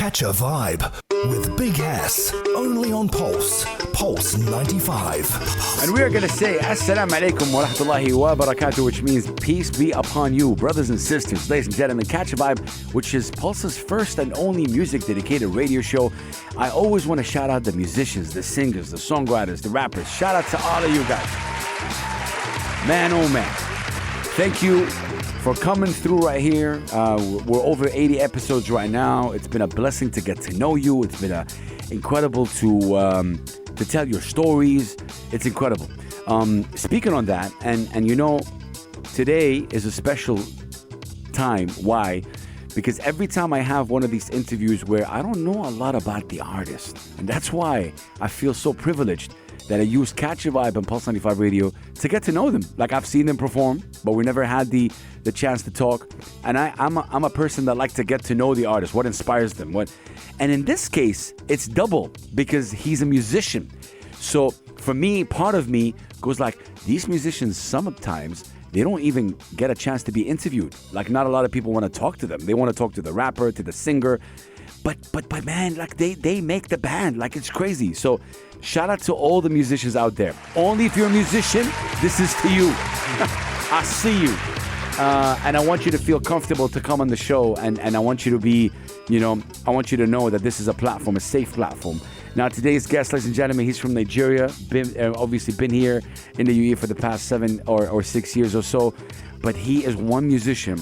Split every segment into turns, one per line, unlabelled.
Catch a Vibe with Big S, only on Pulse 95.
And we are going to say Assalamu alaikum wa rahmatullahi wa barakatuh, which means peace be upon you, brothers and sisters. Ladies and gentlemen, Catch a Vibe, which is Pulse's first and only music-dedicated radio show. I always want to shout out the musicians, the singers, the songwriters, the rappers. Shout out to all of you guys. Man, oh man. Thank you for coming through right here. We're over 80 episodes right now. It's been a blessing to get to know you. It's been incredible to tell your stories. It's incredible. Speaking on that, and you know, today is a special time. Why? Because every time I have one of these interviews where I don't know a lot about the artist, and that's why I feel so privileged that I use Catch a Vibe and Pulse 95 Radio to get to know them. Like, I've seen them perform, but we never had the chance to talk. And I'm a person that likes to get to know the artist, what inspires them, and in this case, it's double because he's a musician. So for me, part of me goes like, these musicians sometimes, they don't even get a chance to be interviewed. Like, not a lot of people want to talk to them. They want to talk to the rapper, to the singer. But man, like they make the band. Like, it's crazy. So shout out to all the musicians out there. Only if you're a musician, this is to you. I see you. And I want you to feel comfortable to come on the show. And I want you to be, I want you to know that this is a platform, a safe platform. Now, today's guest, ladies and gentlemen, he's from Nigeria. Obviously been here in the UAE for the past 7 or 6 years or so. But he is one musician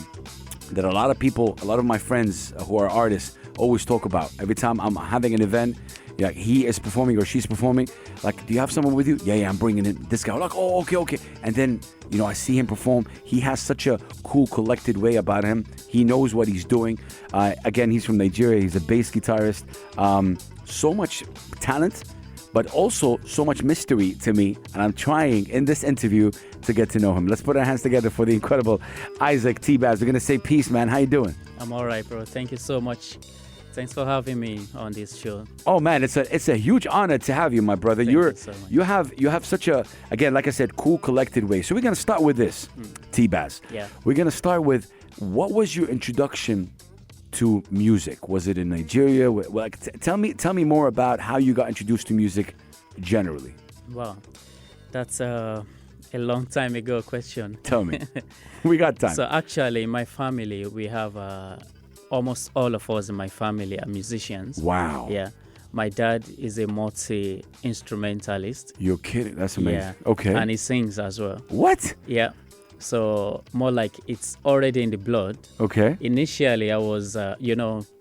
that a lot of my friends who are artists always talk about. Every time I'm having an event, yeah, he is performing or she's performing, like, do you have someone with you? Yeah, I'm bringing in this guy. I'm like, oh, okay. And then, I see him perform. He has such a cool, collected way about him. He knows what he's doing. Again, he's from Nigeria. He's a bass guitarist. So much talent, but also so much mystery to me. And I'm trying in this interview to get to know him. Let's put our hands together for the incredible Isaac Tbazz. We're going to say peace, man. How you doing?
I'm all right, bro. Thank you so much. Thanks for having me on this show.
Oh man, it's a huge honor to have you, my brother.
Thank you so much.
You have such a, again, like I said, cool, collected way. So we're gonna start with this, Tbazz.
Yeah.
We're gonna start with, what was your introduction to music? Was it in Nigeria? Like, tell me more about how you got introduced to music generally.
Wow, that's a long time ago question.
Tell me. We got time.
So actually, in my family, we have almost all of us in my family are musicians.
Wow.
Yeah. My dad is a multi-instrumentalist.
You're kidding. That's amazing.
Yeah.
Okay.
And he sings as well.
What?
Yeah. So more like it's already in the blood.
Okay.
Initially, I was,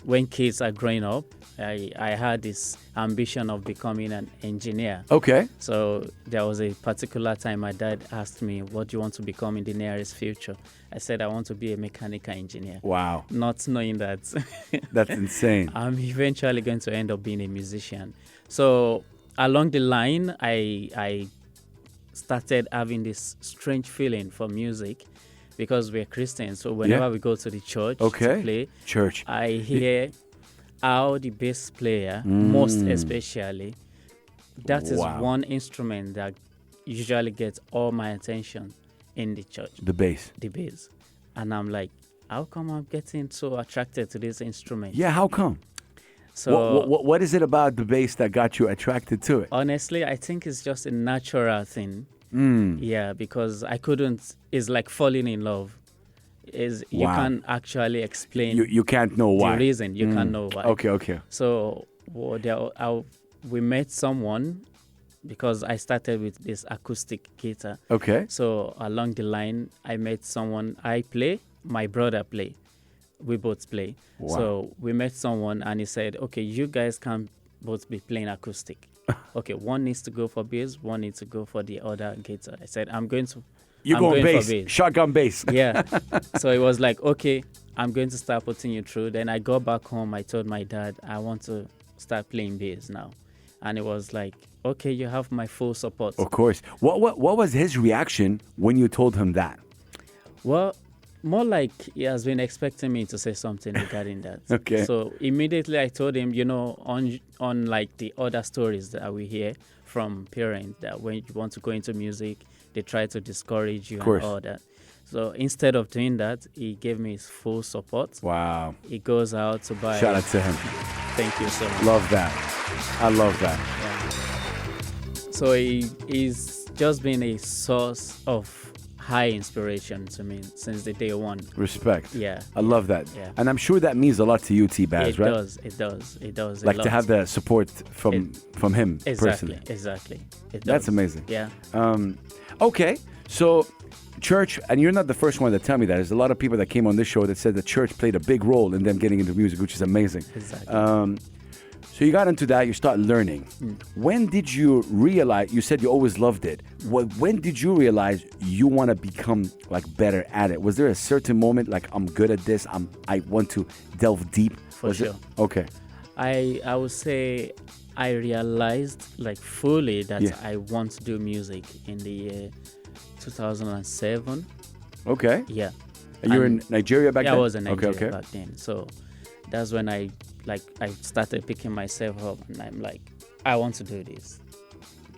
when kids are growing up, I had this ambition of becoming an engineer.
Okay.
So there was a particular time my dad asked me, what do you want to become in the nearest future? I said, I want to be a mechanical engineer.
Wow.
Not knowing that
That's insane.
I'm eventually going to end up being a musician. So along the line, I started having this strange feeling for music because we're Christians. So whenever we go to the church to play, I hear how the bass player, most especially, that is one instrument that usually gets all my attention in the church.
The bass.
The bass. And I'm like, how come I'm getting so attracted to this instrument?
Yeah, how come?
So
what is it about the bass that got you attracted to it?
Honestly, I think it's just a natural thing. Yeah, because it's like falling in love. You can't actually explain.
You can't know why.
The reason. You can't know why.
Okay.
So we met someone because I started with this acoustic guitar.
Okay.
So along the line, I met someone. I play, my brother play. We both play.
Wow.
So we met someone and he said, okay, you guys can both be playing acoustic. Okay, one needs to go for bass, one needs to go for the other guitar. I said, I'm going bass.
Shotgun bass.
Yeah. So it was like, okay, I'm going to start putting you through. Then I got back home. I told my dad, I want to start playing bass now. And it was like, okay, you have my full support.
Of course. What was his reaction when you told him that?
Well, more like he has been expecting me to say something regarding that.
Okay.
So immediately I told him, on like the other stories that we hear from parents, that when you want to go into music, they try to discourage you and all that. So instead of doing that, he gave me his full support.
Wow.
He goes out to buy...
Shout out to him.
Thank you so much.
Love that. I love that.
Yeah. So he's just been a source of high inspiration to me since the day one.
Respect.
Yeah.
I love that.
Yeah.
And I'm sure that means a lot to you, Tbazz,
It
right?
does. It does. It does.
Like
a
to
lot.
have the support from him
Exactly.
personally.
Exactly. It does.
That's amazing.
Yeah.
Okay, so church, and you're not the first one to tell me that. There's a lot of people that came on this show that said the church played a big role in them getting into music, which is amazing.
Exactly.
So you got into that, you start learning. When did you realize, you said you always loved it. When did you realize you want to become like better at it? Was there a certain moment like, I'm good at this, I want to delve deep?
For sure.
Okay.
I would say I realized like fully that
Yeah.
I want to do music in the year 2007.
Okay.
Yeah.
And you were in
And-
Nigeria back
Yeah,
then?
I was in Nigeria
Okay.
back then. So that's when I started picking myself up, and I'm like, I want to do this.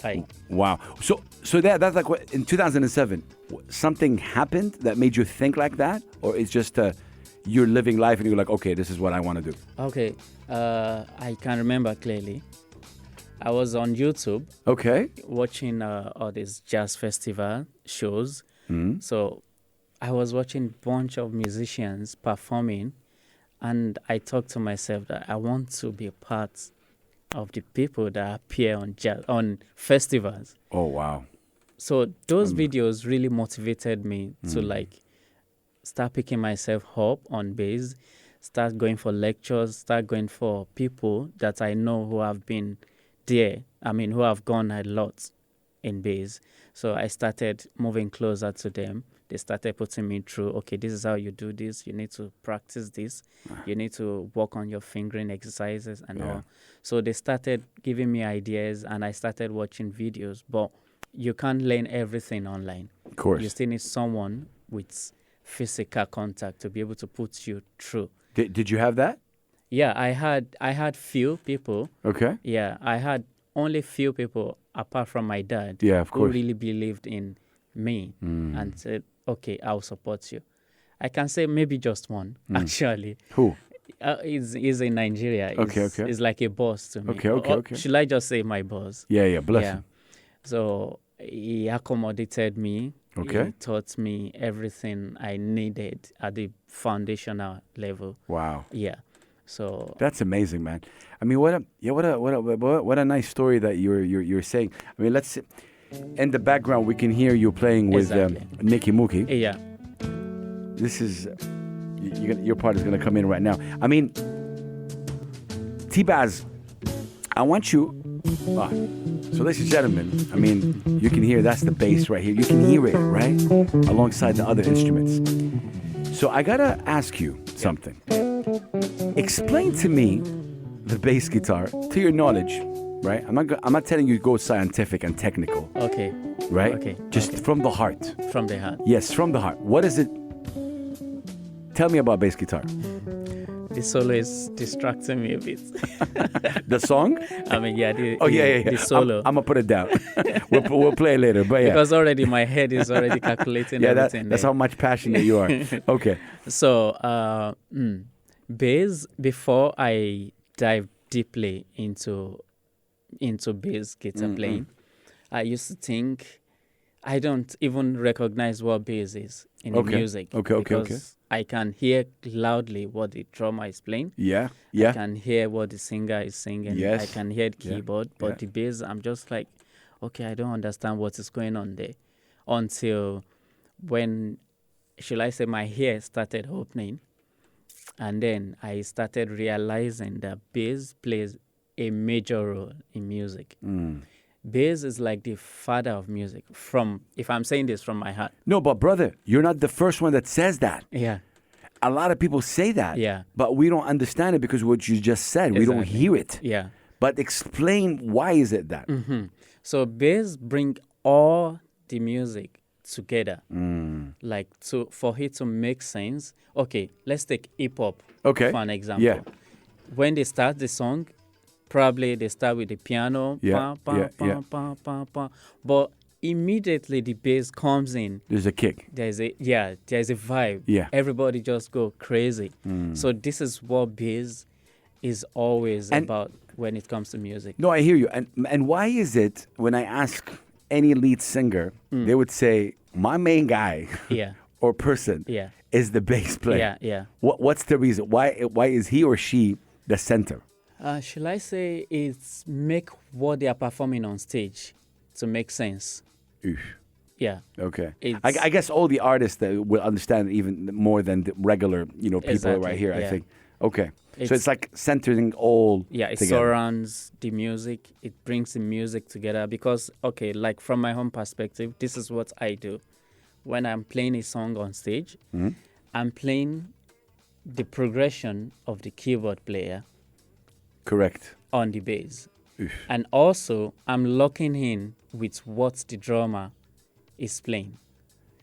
Like,
Wow. So that's like what, in 2007, something happened that made you think like that? Or it's just you're living life and you're like, okay, this is what I want to do?
okay, I can remember clearly. I was on YouTube
Okay.
watching all these jazz festival shows. So I was watching a bunch of musicians performing, and I thought to myself that I want to be a part of the people that appear on festivals.
Oh, wow.
So those videos really motivated me to like start picking myself up on bass, start going for lectures, start going for people that I know who have been there. I mean, who have gone a lot in bass. So I started moving closer to them. They started putting me through, okay, this is how you do this. You need to practice this. You need to work on your fingering exercises and all. So they started giving me ideas, and I started watching videos. But you can't learn everything online.
Of course.
You still need someone with physical contact to be able to put you through.
Did you have that?
Yeah, I had few people.
Okay.
Yeah, I had only few people apart from my dad.
Yeah, of
who
course.
really believed in me and said, okay, I'll support you. I can say maybe just one, actually.
Who?
He's in Nigeria.
Okay.
He's like a boss to me.
Okay.
Should I just say my boss?
Yeah, bless him.
So he accommodated me.
Okay.
He taught me everything I needed at the foundational level.
Wow.
Yeah. So
That's amazing, man. I mean, what a nice story that you're saying. I mean, let's in the background we can hear you playing with
Exactly.
Nicky Mookie.
yeah.
This is your part is gonna come in right now. I mean, Tbazz, I want you. So, ladies and gentlemen, I mean, you can hear that's the bass right here. You can hear it right alongside the other instruments. So I gotta ask you something. Explain to me the bass guitar to your knowledge, right? I'm not telling you to go scientific and technical,
Okay.
right?
Okay.
Just from the heart.
From the heart.
Yes, from the heart. What is it? Tell me about bass guitar.
The solo is distracting me a bit.
The song?
I mean, yeah.
The
solo.
I'm gonna put it down. we'll play it later, but yeah.
Because already my head is already calculating
Yeah,
everything.
that's
there.
how much passionate you are. Okay.
So, bass, before I dive deeply into bass guitar playing, I used to think I don't even recognize what bass is in the music.
Okay.
Because I can hear loudly what the drummer is playing.
Yeah.
I can hear what the singer is singing.
Yes.
I can hear the keyboard. But
Yeah.
the bass, I'm just like, okay, I don't understand what is going on there. Until when, shall I say, my hair started opening. And then I started realizing that bass plays a major role in music. Bass is like the father of music. If I'm saying this from my heart.
No, but brother, you're not the first one that says that.
Yeah.
A lot of people say that.
Yeah.
But we don't understand it because what you just said, we don't
Exactly.
hear it.
Yeah.
But explain why is it that?
So bass bring all the music together, like for it to make sense. Okay, let's take hip hop
Okay.
for an example.
Yeah.
When they start the song, probably they start with the piano,
Yeah, yeah.
but immediately the bass comes in.
There's a kick.
There's a vibe.
Yeah.
Everybody just go crazy. So this is what bass is always
And-
about when it comes to music.
No, I hear you. And why is it when I ask any lead singer, they would say, my main guy
Yeah,
or person
yeah,
is the bass player.
yeah, yeah.
What's the reason? Why is he or she the center?
Shall I say it's make what they are performing on stage to make sense?
Oof.
Yeah.
Okay.
It's-
I guess all the artists that will understand even more than the regular, people
Exactly,
right here, I
yeah.
think. Okay. So
It's-
it's like centering all
Yeah, it
together.
surrounds the music. It brings the music together because, okay, like from my home perspective, this is what I do. When I'm playing a song on stage, I'm playing the progression of the keyboard player
Correct.
on the bass.
Oof.
And also, I'm locking in with what the drummer is playing.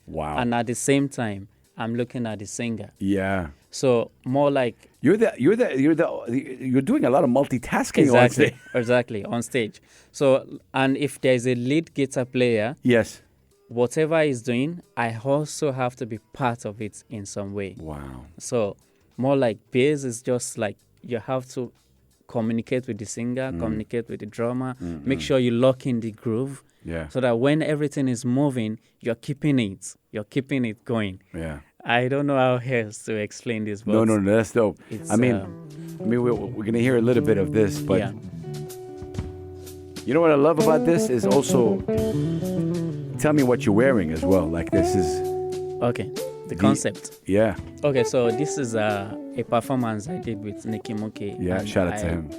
Wow.
And at the same time, I'm looking at the singer.
Yeah.
So more like
You're doing a lot of multitasking on stage.
exactly on stage. So, and if there's a lead guitar player,
Yes.
whatever he's doing, I also have to be part of it in some way.
Wow.
So more like bass is just like you have to communicate with the singer, communicate with the drummer, make sure you lock in the groove
Yeah.
so that when everything is moving, you're keeping it going.
Yeah.
I don't know how else to explain this, but
No, that's dope.
it's,
I mean, we're gonna hear a little bit of this, but
yeah,
you know what I love about this is also tell me what you're wearing as well. Like this is
okay, the concept.
yeah.
Okay, so this is a performance I did with Nicky Monkey.
Yeah,
and
shout out to him.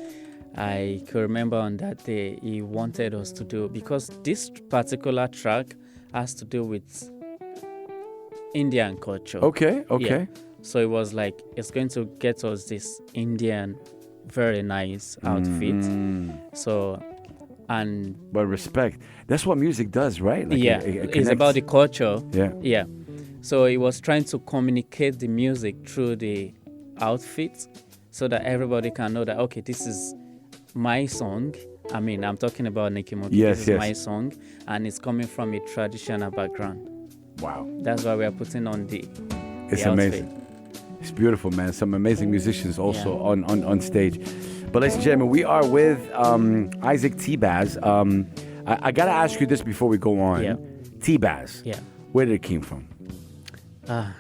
I could remember on that day he wanted us to do, because this particular track has to do with Indian culture.
Okay.
Yeah. So it was like, it's going to get us this Indian, very nice outfit. So, and
But respect. That's what music does, right? Like
yeah,
it
it's
connects.
about the culture.
Yeah.
Yeah. So he was trying to communicate the music through the outfit so that everybody can know that, okay, this is my song. I mean, I'm talking about Nicky Monkey.
Yes,
this is
yes.
my song, and it's coming from a traditional background.
Wow.
That's why we are putting on the
It's
the
amazing.
outfit.
It's beautiful, man. Some amazing musicians also on stage. But ladies and gentlemen, we are with Isaac Tbazz. I gotta ask you this before we go on.
Yeah.
Tbazz.
Yeah.
Where did it came from?
Ah.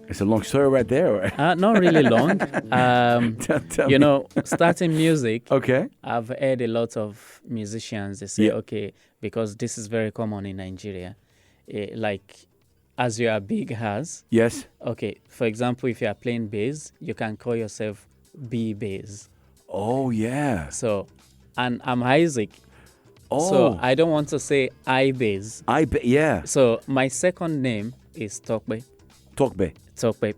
It's a long story right there. Or?
Not really long.
Tell
You
me.
know, starting music,
Okay.
I've heard a lot of musicians, they say,
Yeah.
okay, because this is very common in Nigeria, like, as you are big as,
Yes.
okay, for example, if you are playing bass, you can call yourself B bass.
Oh yeah.
So, and I'm Isaac,
Oh.
so I don't want to say I bass.
Yeah.
So my second name is Tokbe,
Tokbe.
Tope.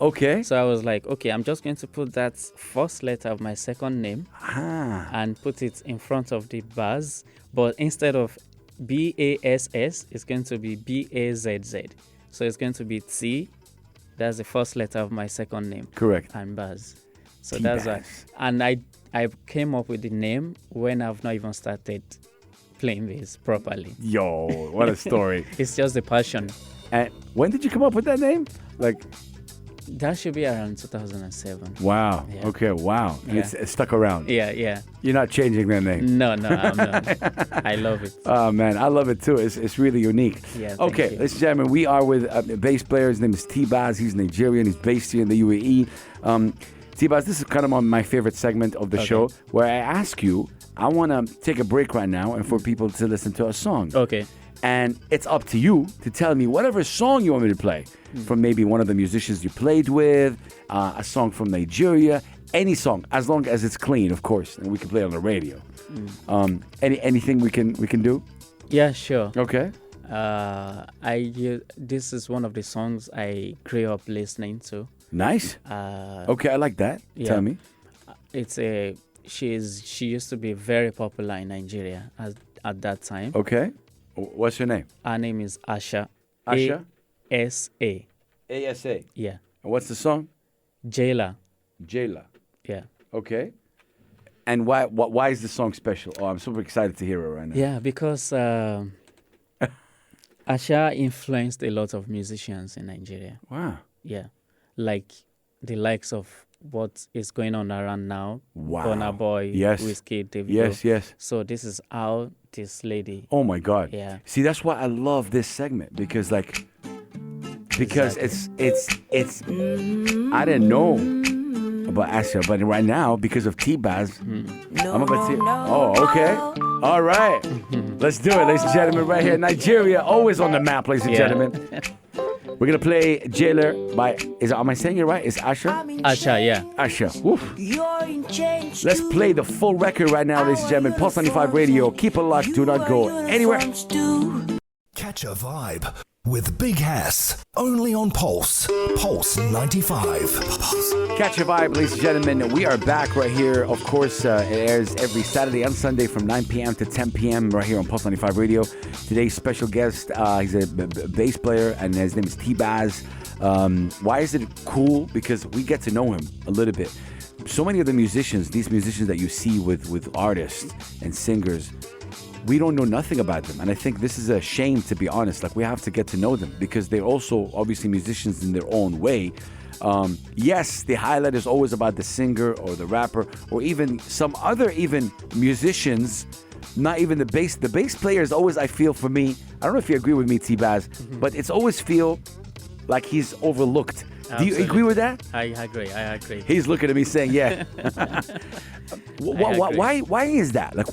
Okay.
So I was like, okay, I'm just going to put that first letter of my second name
Ah.
and put it in front of the buzz, but instead of BASS, it's going to be BAZZ. So it's going to be T, that's the first letter of my second name,
Correct.
and buzz. So
Tbazz.
that's why. And I came up with the name when I've not even started playing bass properly.
Yo, what a story.
It's just the passion.
And when did you come up with that name? Like,
That should be around 2007.
wow.
Yeah.
Okay, wow. And
Yeah.
it's stuck around.
Yeah.
You're not changing that name.
No, I'm not. I love it.
Oh man, I love it too. It's really unique.
Yeah, thank
Okay,
you.
ladies and gentlemen, we are with a bass player. His name is Tbazz. He's Nigerian. He's based here in the UAE. Tbazz, this is kind of my favorite segment of the
Okay.
show, where I ask you. I want to take a break right now and for people to listen to a song.
Okay.
And it's up to you to tell me whatever song you want me to play from maybe one of the musicians you played with, a song from Nigeria, any song, as long as it's clean, of course, and we can play it on the radio. Anything we can do?
Yeah, sure.
Okay.
This is one of the songs I grew up listening to.
Nice. Okay, I like that.
Yeah.
Tell me.
It's she used to be very popular in Nigeria at that time.
Okay. What's your name?
Her name is Asha.
Asha?
ASA.
ASA.
Yeah.
And what's the song?
Jailer.
Jayla.
Yeah.
Okay. And why is the song special? Oh, I'm super excited to hear it right now.
Yeah, because Asha influenced a lot of musicians in Nigeria.
Wow.
Yeah. Like the likes of what is going on around now.
Wow.
Burna Boy,
Yes.
Whiskey, Davido.
Yes, yes.
So this is how this lady.
Oh my God.
Yeah.
See, that's why I love this segment because it's I didn't know about Asha, but right now because of Tbazz, I'm about to. Oh, okay. All right. Let's do it, ladies and gentlemen, right here. Nigeria, always on the map, ladies and gentlemen. We're gonna play Jailer by. Am I saying it right? It's Asha.
Asha, yeah.
Asha. Woof. Let's play the full record right now, ladies and gentlemen. Pulse 95 Radio. Keep it locked. Do not go anywhere.
Catch a vibe with Big Hass. Only on Pulse. Pulse 95. Pulse.
Catch a vibe, ladies and gentlemen. We are back right here. Of course, it airs every Saturday and Sunday from 9 p.m. to 10 p.m. right here on Pulse 95 Radio. Today's special guest, he's a bass player, and his name is Tbazz. Why is it cool? Because we get to know him a little bit. So many of the musicians, these musicians that you see with artists and singers, we don't know nothing about them. And I think this is a shame, to be honest. Like, we have to get to know them because they're also obviously musicians in their own way. Yes, the highlight is always about the singer or the rapper or even some other even musicians, not even the bass. The bass player is always, I feel, for me, I don't know if you agree with me, Tbazz, but it's always feel like he's overlooked.
Absolutely.
Do you agree with that?
I agree.
He's looking at me saying, yeah. Why is that? Like,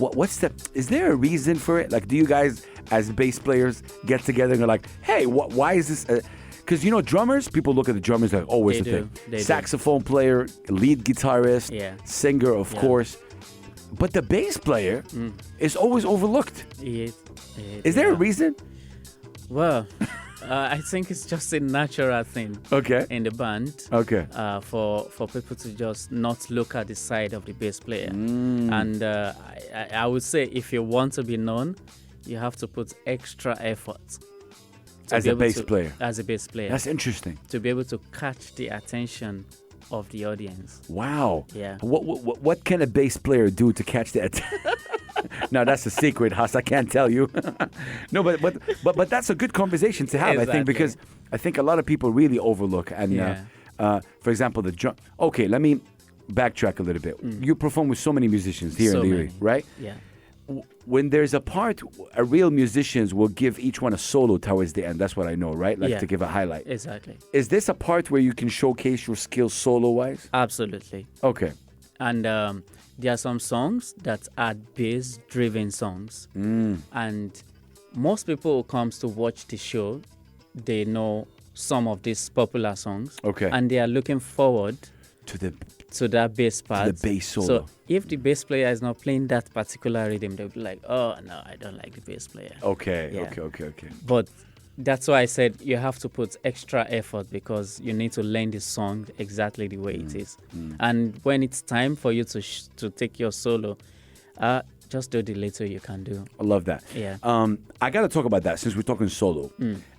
is there a reason for it? Like, do you guys, as bass players, get together and are like, hey, why is this? Because, drummers, people look at the drummers like, oh, what's the thing? Saxophone player, lead guitarist, singer, of course. But the bass player is always overlooked. Is there a reason?
Well, I think it's just a natural thing in the band.
Okay.
For people to just not look at the side of the bass player. And I would say if you want to be known, you have to put extra effort.
As a bass player.
As a bass player.
That's interesting.
To be able to catch the attention of the audience.
Wow.
Yeah.
What can a bass player do to catch the attention? No, that's a secret, Haas. I can't tell you. No, but that's a good conversation to have,
Exactly.
I think, because I think a lot of people really overlook. And for example, the drum. Okay, let me backtrack a little bit. You perform with so many musicians here in the area, right?
Yeah.
When there's a part, a real musicians will give each one a solo towards the end. That's what I know, right? Like to give a highlight.
Exactly.
Is this a part where you can showcase your skills solo-wise?
Absolutely.
Okay.
And there are some songs that are bass-driven songs. And most people who comes to watch the show, they know some of these popular songs.
Okay.
And they are looking forward
to
that bass part.
the bass solo.
So if the bass player is not playing that particular rhythm, they'll be like, oh, no, I don't like the bass player.
Okay,
Yeah.
okay.
But that's why I said you have to put extra effort because you need to learn the song exactly the way it is. And when it's time for you to take your solo, just do the little you can do.
I love that.
Yeah.
I got to talk about that since we're talking solo.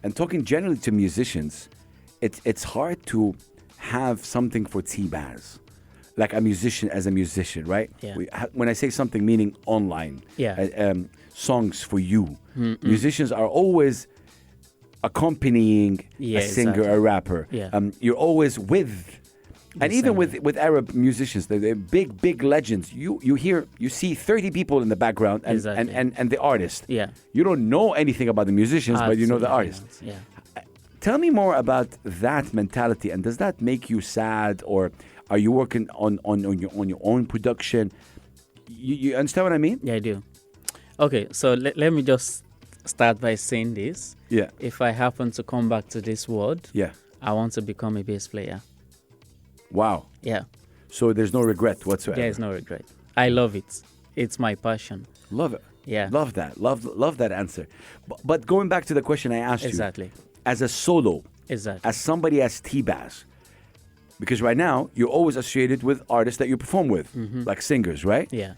And talking generally to musicians, it's hard to have something for Tbazz. Like a musician as a musician, right?
Yeah.
When I say something, meaning online.
Yeah.
Songs for you. Musicians are always accompanying a singer, a rapper.
Yeah.
You're always with, and even with Arab musicians, they're big legends. You see 30 people in the background and the artist.
Yeah.
You don't know anything about the musicians, but you know the artist.
Yeah.
Tell me more about that mentality, and does that make you sad, or are you working on your own production? You understand what I mean?
Yeah, I do. Okay, so let me just start by saying this.
Yeah.
If I happen to come back to this world,
Yeah.
I want to become a bass player.
Wow.
Yeah.
So there's no regret whatsoever.
There is no regret. I love it. It's my passion.
Love it.
Yeah.
Love that. Love that answer. But going back to the question I asked
Exactly.
you. As a solo,
Exactly.
as somebody as Tbazz, because right now you're always associated with artists that you perform with, like singers, right?
Yeah.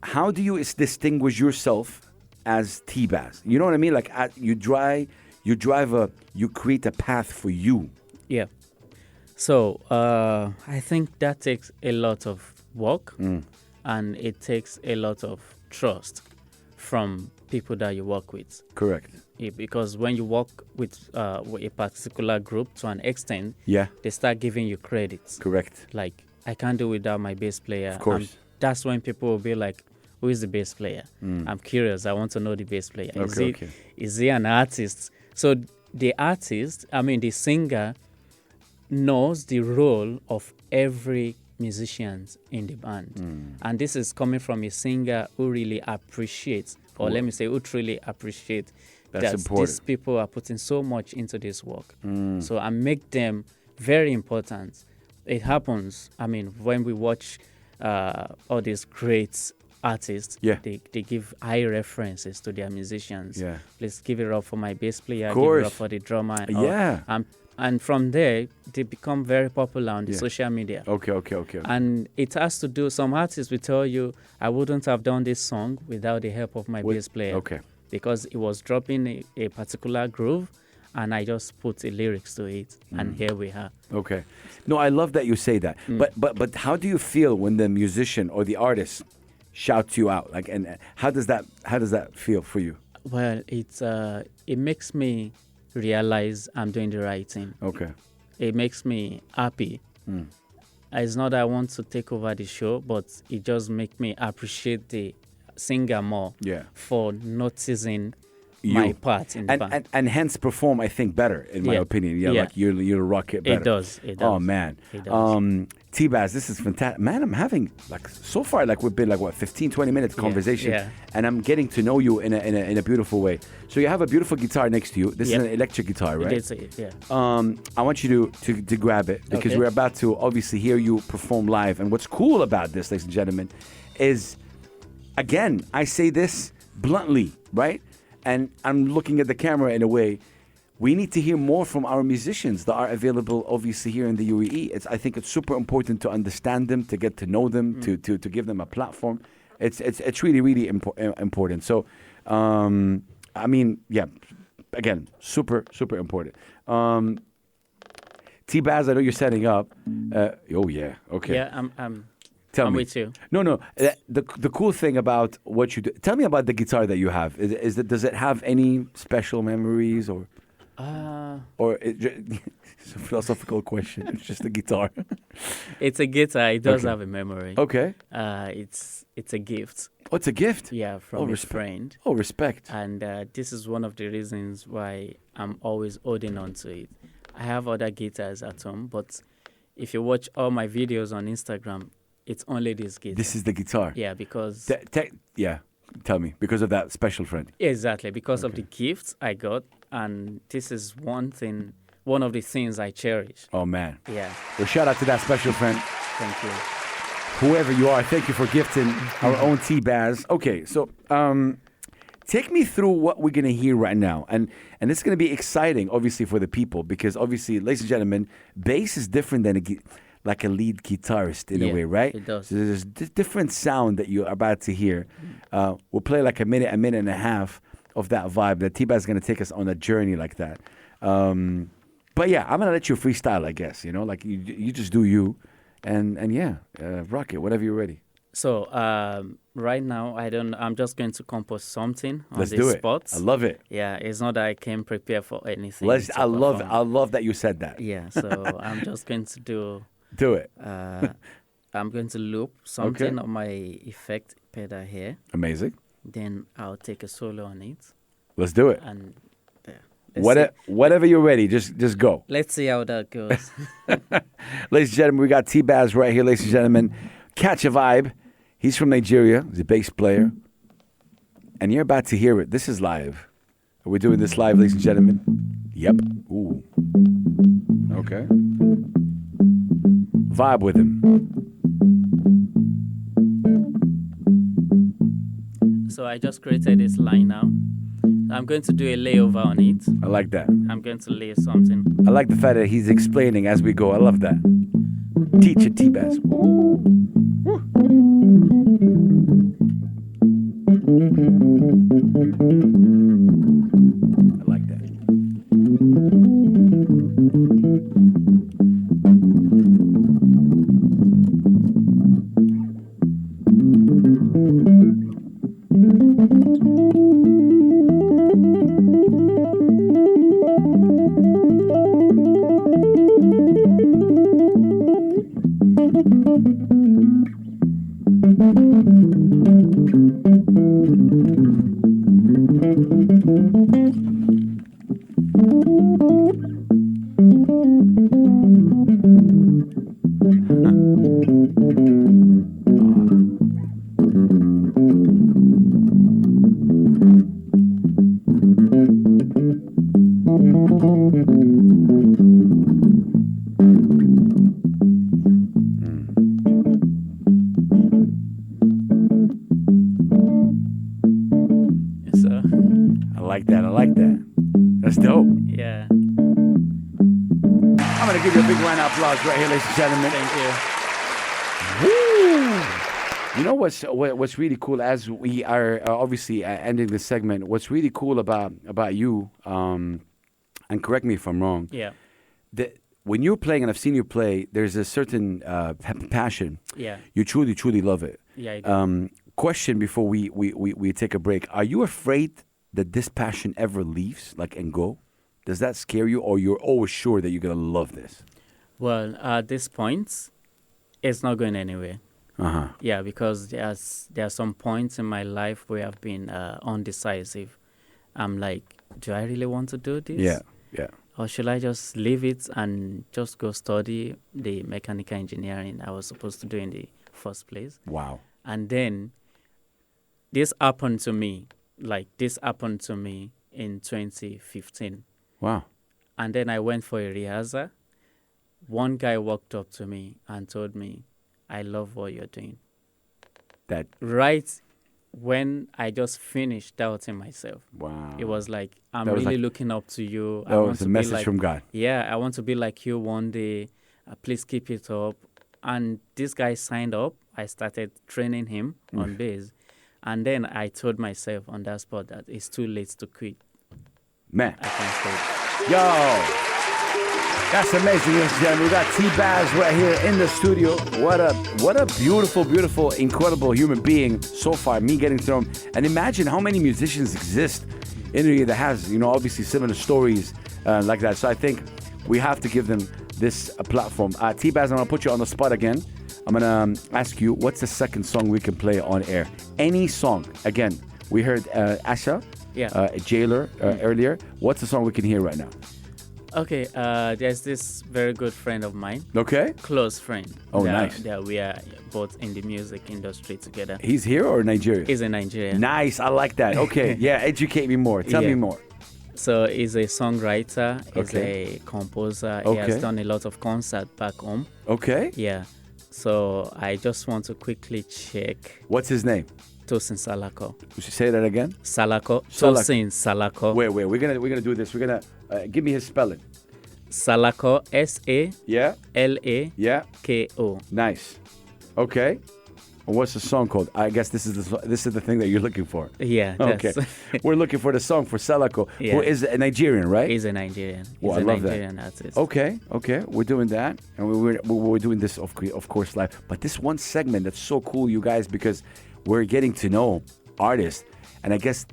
How do you distinguish yourself as Tbazz? You know what I mean? Like you create a path for you.
Yeah. So I think that takes a lot of work and it takes a lot of trust from people that you work with.
Correct.
Because when you work with a particular group to an extent,
Yeah.
they start giving you credits.
Correct.
Like I can't do without my bass player.
Of course.
That's when people will be like, who is the bass player? I'm curious. I want to know the bass player. Is he an artist? So the artist, the singer, knows the role of every musician in the band. And this is coming from a singer who really appreciates, or let me say, who truly appreciates that these people are putting so much into this work. So I make them very important. It happens, when we watch all these great artists, they give high references to their musicians. Please give it up for my bass player, give it up for the drummer. And from there, they become very popular on the social media.
Okay.
And it has to do, some artists will tell you, I wouldn't have done this song without the help of my bass player. Because it was dropping a particular groove, and I just put the lyrics to it, and here we are.
Okay. No, I love that you say that. But how do you feel when the musician or the artist shouts you out? Like, and how does that feel for you?
Well, it makes me realize I'm doing the right thing.
Okay.
It makes me happy. It's not that I want to take over the show, but it just makes me appreciate the singer more for noticing my part in the band.
And hence perform, I think, better, in my opinion. Like you'll rock it better.
It does.
Oh, man.
It does.
Tbazz, this is fantastic. Man, I'm having, so far, we've been, 15, 20 minutes conversation. And I'm getting to know you in a beautiful way. So you have a beautiful guitar next to you. This is an electric guitar, right?
It is, yeah.
I want you to grab it, because we're about to obviously hear you perform live. And what's cool about this, ladies and gentlemen, is, again, I say this bluntly, right? And I'm looking at the camera in a way, we need to hear more from our musicians that are available, obviously, here in the UAE. I think it's super important to understand them, to get to know them, to give them a platform. It's really, really important. So, again, super, super important. Tbazz, I know you're setting up. Okay.
Yeah,
Tell
I'm
me.
with you.
No. The cool thing about what you do. Tell me about the guitar that you have. Does it have any special memories or it's a philosophical question? It's just a guitar.
It's a guitar. It does have a memory.
Okay.
It's a gift.
Oh, it's a gift.
Yeah, from a friend.
Oh, respect.
And this is one of the reasons why I'm always holding on to it. I have other guitars at home, but if you watch all my videos on Instagram, it's only this guitar.
This is the guitar.
Yeah, because...
Tell me. Because of that special friend.
Exactly. Because of the gifts I got. And this is one of the things I cherish.
Oh, man.
Yeah.
Well, shout out to that special friend.
Thank you.
Whoever you are, thank you for gifting our own Tbazz. Okay, so take me through what we're going to hear right now. And it's going to be exciting, obviously, for the people. Because, obviously, ladies and gentlemen, bass is different than a lead guitarist in a way, right?
It does.
So there's a different sound that you're about to hear. We'll play a minute and a half of that vibe. That Tbazz is going to take us on a journey like that. But yeah, I'm going to let you freestyle, I guess. You just do you. And rock it, whenever you're ready.
So right now, I'm just going to compose something on
Let's
the
do
spot.
It. I love it.
Yeah, it's not that I can prepare for anything.
I love that you said that.
Yeah, so I'm just going to
do it.
I'm going to loop something on my effect pedal here.
Amazing.
Then I'll take a solo on it.
Let's do it.
And
whatever you're ready, just go.
Let's see how that goes.
Ladies and gentlemen, we got Tbazz right here, ladies and gentlemen. Catch a vibe. He's from Nigeria. He's a bass player. And you're about to hear it. This is live. We're doing this live, ladies and gentlemen. Yep. Ooh. Okay. Vibe with him.
So I just created this line now. I'm going to do a layover on it.
I like that.
I'm going to lay something.
I like the fact that he's explaining as we go. I love that. Teach it, Tbazz. I like that.
So
I like that. I like that. That's dope.
yeah,
I'm gonna give you a big round of applause right here, ladies and gentlemen.
thank you.
Woo! You know what's really cool as we are obviously ending this segment. What's really cool about you, and correct me if I'm wrong.
Yeah,
That when you're playing, and I've seen you play, there's a certain passion.
yeah,
You truly love it.
yeah. I do.
Question before we take a break: are you afraid that this passion ever leaves, like and go? Does that scare you, or you're always sure that you're gonna love this?
Well, at this point, it's not going anywhere.
Uh-huh.
Yeah, because there are some points in my life where I've been undecisive. I'm like, do I really want to do this?
Yeah.
Or should I just leave it and just go study the mechanical engineering I was supposed to do in the first place?
Wow.
And then this happened to me in 2015.
Wow.
And then I went for a rehearsal. One guy walked up to me and told me, I love what you're doing.
That
Right when I just finished doubting myself.
wow.
It was like, I'm
That was
really
like-
looking up to you.
That was a message from God.
Yeah, I want to be like you one day. Please keep it up. And this guy signed up. I started training him on bass. And then I told myself on that spot that it's too late to quit.
Man.
I can't stay.
Yo. That's amazing, ladies and gentlemen. We got Tbazz right here in the studio. What a beautiful, incredible human being so far. Me getting to know him. And imagine how many musicians exist in India that has, obviously similar stories like that. So I think we have to give them this platform. Tbazz, I'm going to put you on the spot again. I'm going to ask you, what's the second song we can play on air? Any song. Again, we heard Asha, Jailer earlier. What's the song we can hear right now?
Okay, there's this very good friend of mine,
Okay.
close friend.
Oh,
that,
nice.
That we are both in the music industry together.
He's here or Nigeria?
He's in Nigeria.
Nice. I like that. Okay. Yeah. Educate me more. Tell me
Yeah.
more.
So he's a songwriter, he's
Okay.
a composer. He has
Okay.
done a lot of concerts back home.
Okay.
Yeah. So I just want to quickly check
What's his name?
Tosin Salako.
You should say that again.
Salako.
Salako.
Tosin Salako.
Wait. We're gonna do this. We're gonna give me his spelling.
Salako. S-A-L-A-K-O.
Yeah. Nice. Okay. And what's the song called? I guess this is the thing that you're looking for.
Yeah.
Okay.
That's
We're looking for the song for Salako, who
Yeah.
is a Nigerian, right?
He's a Nigerian. He's
Well, I
a
love that.
Nigerian artist.
Okay, we're doing that, and we're doing this of course live. But this one segment that's so cool, you guys, because we're getting to know artists, and I guess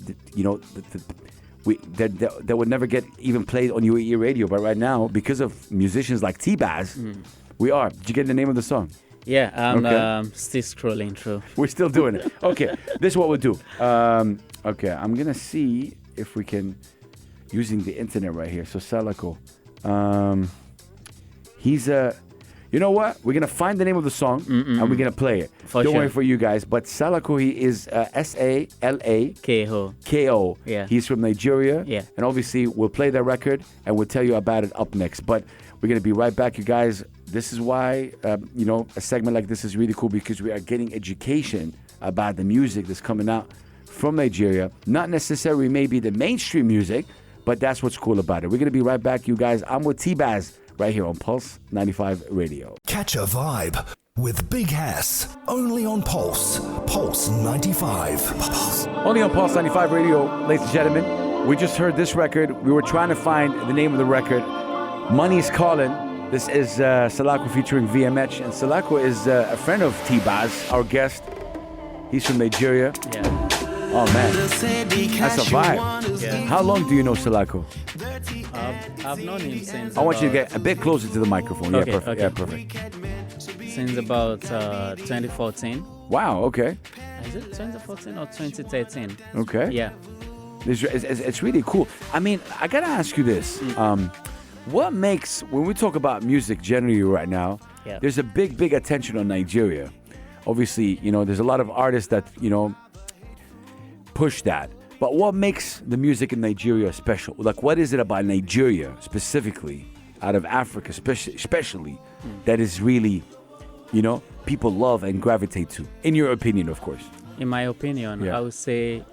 that would never get even played on UAE radio, but right now, because of musicians like Tbazz, we are. Did you get the name of the song?
Yeah, I'm
Okay.
still scrolling through.
We're still doing it. Okay, this is what we'll do. Okay, I'm gonna see if we can using the internet right here. So Salako, he's a. You know what? We're gonna find the name of the song and we're gonna play it.
For
Don't
sure.
worry for you guys. But Salako, he is
Keho.
Salako.
Yeah.
He's from Nigeria.
Yeah.
And obviously, we'll play that record and we'll tell you about it up next. But we're gonna be right back, you guys. This is why a segment like this is really cool, because we are getting education about the music that's coming out from Nigeria. Not necessarily maybe the mainstream music, but that's what's cool about it. We're gonna be right back, you guys. I'm with Tbazz right here on Pulse 95 Radio.
Catch a vibe with Big Hass. Only on Pulse. Pulse 95. Pulse.
Only on Pulse 95 Radio, ladies and gentlemen. We just heard this record. We were trying to find the name of the record. Money's Calling. This is Salako featuring VMH. And Salako is a friend of Tbazz, our guest. He's from Nigeria.
Yeah.
Oh, man. That's a vibe.
Yeah.
How long do you know Salako?
I've known him since.
I want you to
about-
get a bit closer to the microphone.
Okay,
Yeah, perfect.
okay.
Yeah, perfect.
since about 2014.
Wow. Okay.
Is it 2014 or 2013?
Okay.
Yeah.
It's really cool. I mean, I gotta ask you this: what makes, when we talk about music generally right now,
Yeah.
there's a big attention on Nigeria. Obviously, there's a lot of artists that push that. But what makes the music in Nigeria special? Like, what is it about Nigeria specifically, out of Africa especially, that is really, people love and gravitate to? In your opinion, of course.
In my opinion,
Yeah.
I would say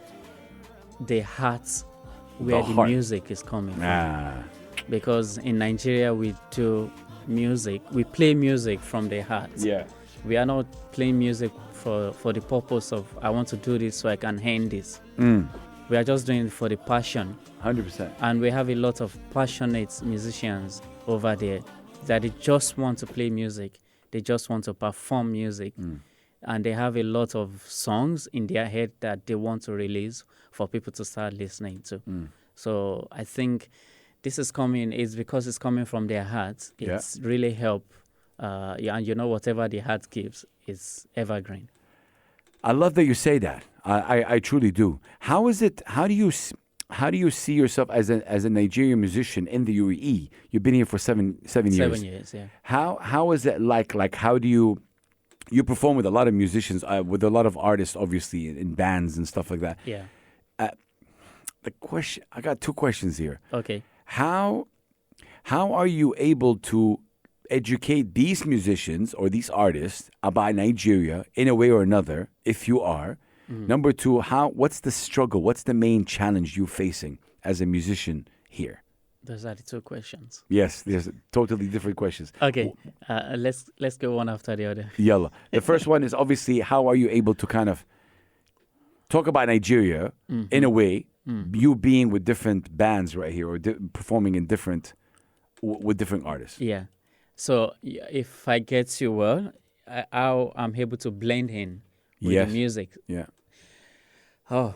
the heart where the
heart.
music is coming from.
Ah,
Because in Nigeria, we do music, we play music from the heart.
yeah.
We are not playing music for the purpose of, I want to do this so I can hand this. We are just doing it for the passion.
100%.
And we have a lot of passionate musicians over there that they just want to play music. They just want to perform music. And they have a lot of songs in their head that they want to release for people to start listening to. So I think this is coming, it's because it's coming from their hearts. It's really helped. And whatever the heart gives is evergreen.
I love that you say that. I truly do. How is it? How do you see yourself as a Nigerian musician in the UAE? You've been here for seven years.
7 years, yeah.
How is it like? Like, how do you perform with a lot of musicians, with a lot of artists, obviously in bands and stuff like that?
Yeah.
The question, I got two questions here.
Okay.
How are you able to educate these musicians or these artists about Nigeria in a way or another, if you are? Number two, what's the struggle? What's the main challenge you're facing as a musician here?
Those are the two questions.
Yes, there's totally different questions.
Okay. Let's go one after the other.
Yalla. The first one is obviously, how are you able to kind of talk about Nigeria in a way, you being with different bands right here or performing in with different artists?
Yeah. So if I get you well, how I'm able to blend in with the music.
Yeah.
Oh,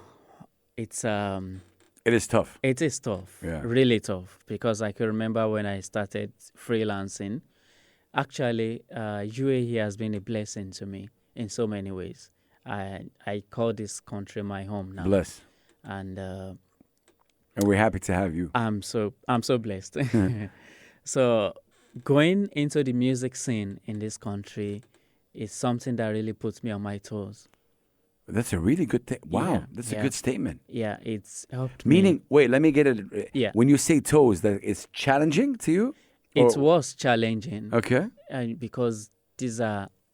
it
is tough.
It is tough.
Yeah.
Really tough. Because I can remember when I started freelancing. Actually, UAE has been a blessing to me in so many ways. I call this country my home now.
Bless.
And
we're happy to have you.
I'm so blessed. So going into the music scene in this country is something that really puts me on my toes.
That's a really good thing. Wow,
Yeah,
that's
yeah.
a good statement.
Yeah, it's helped
Meaning,
me.
wait, let me get it.
Yeah.
When you say toes, that it's challenging to you?
It
Or-
was challenging.
Okay.
Because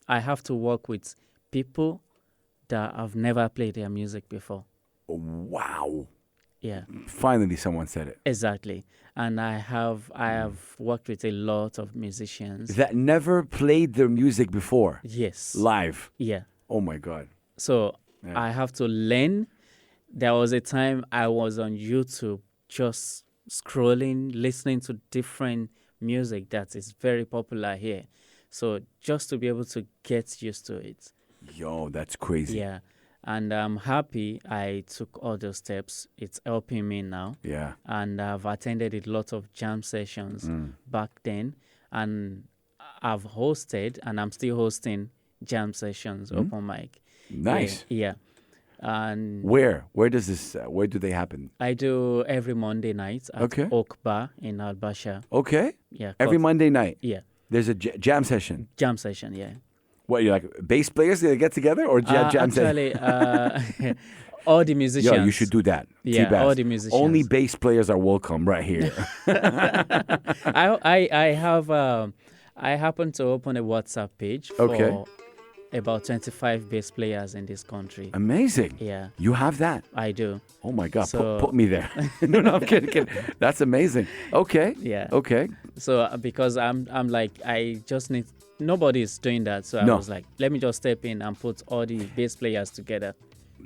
I have to work with people that have never played their music before.
Wow.
Yeah,
Finally, someone said it.
exactly. And I have worked with a lot of musicians.
That never played their music before,
Yes.
live.
Yeah.
Oh my God.
So
Yeah.
I have to learn. There was a time I was on YouTube just scrolling, listening to different music that is very popular here. So just to be able to get used to it.
Yo, that's crazy.
Yeah. And I'm happy I took all those steps. It's helping me now.
Yeah.
And I've attended a lot of jam sessions back then. And I've hosted, and I'm still hosting jam sessions open mic.
Nice.
Yeah. And
Where does this? Where do they happen?
I do every Monday night at
Okay.
Oak Bar in Al Basha.
Okay.
Yeah.
Every
called-
Monday night.
Yeah.
There's a jam session.
Jam session, yeah.
What, you're like bass players that get together or jam session?
Actually, all the musicians.
Yo, you should do that.
Yeah,
Tbazz.
all the musicians.
Only bass players are welcome right here.
I happen to open a WhatsApp page for
Okay.
about 25 bass players in this country.
Amazing.
Yeah,
You have that.
I do.
Oh my God.
So-
Put me there. No, I'm kidding. That's amazing. Okay.
Yeah.
Okay.
So because I'm like, I just need, nobody's doing that. So I
No.
was like, let me just step in and put all the bass players together